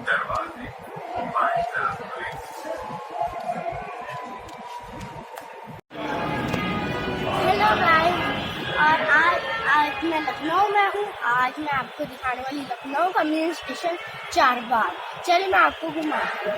दरवाजे बाएं तरफ खुले। Hello guys. और आज मैं लखनऊ में हूँ। आज मैं आपको दिखाने वाली लखनऊ का मेन स्टेशन चारबाग। चलिए मैं आपको घुमाती हूँ।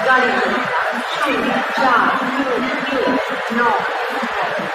गाड़ी 4 9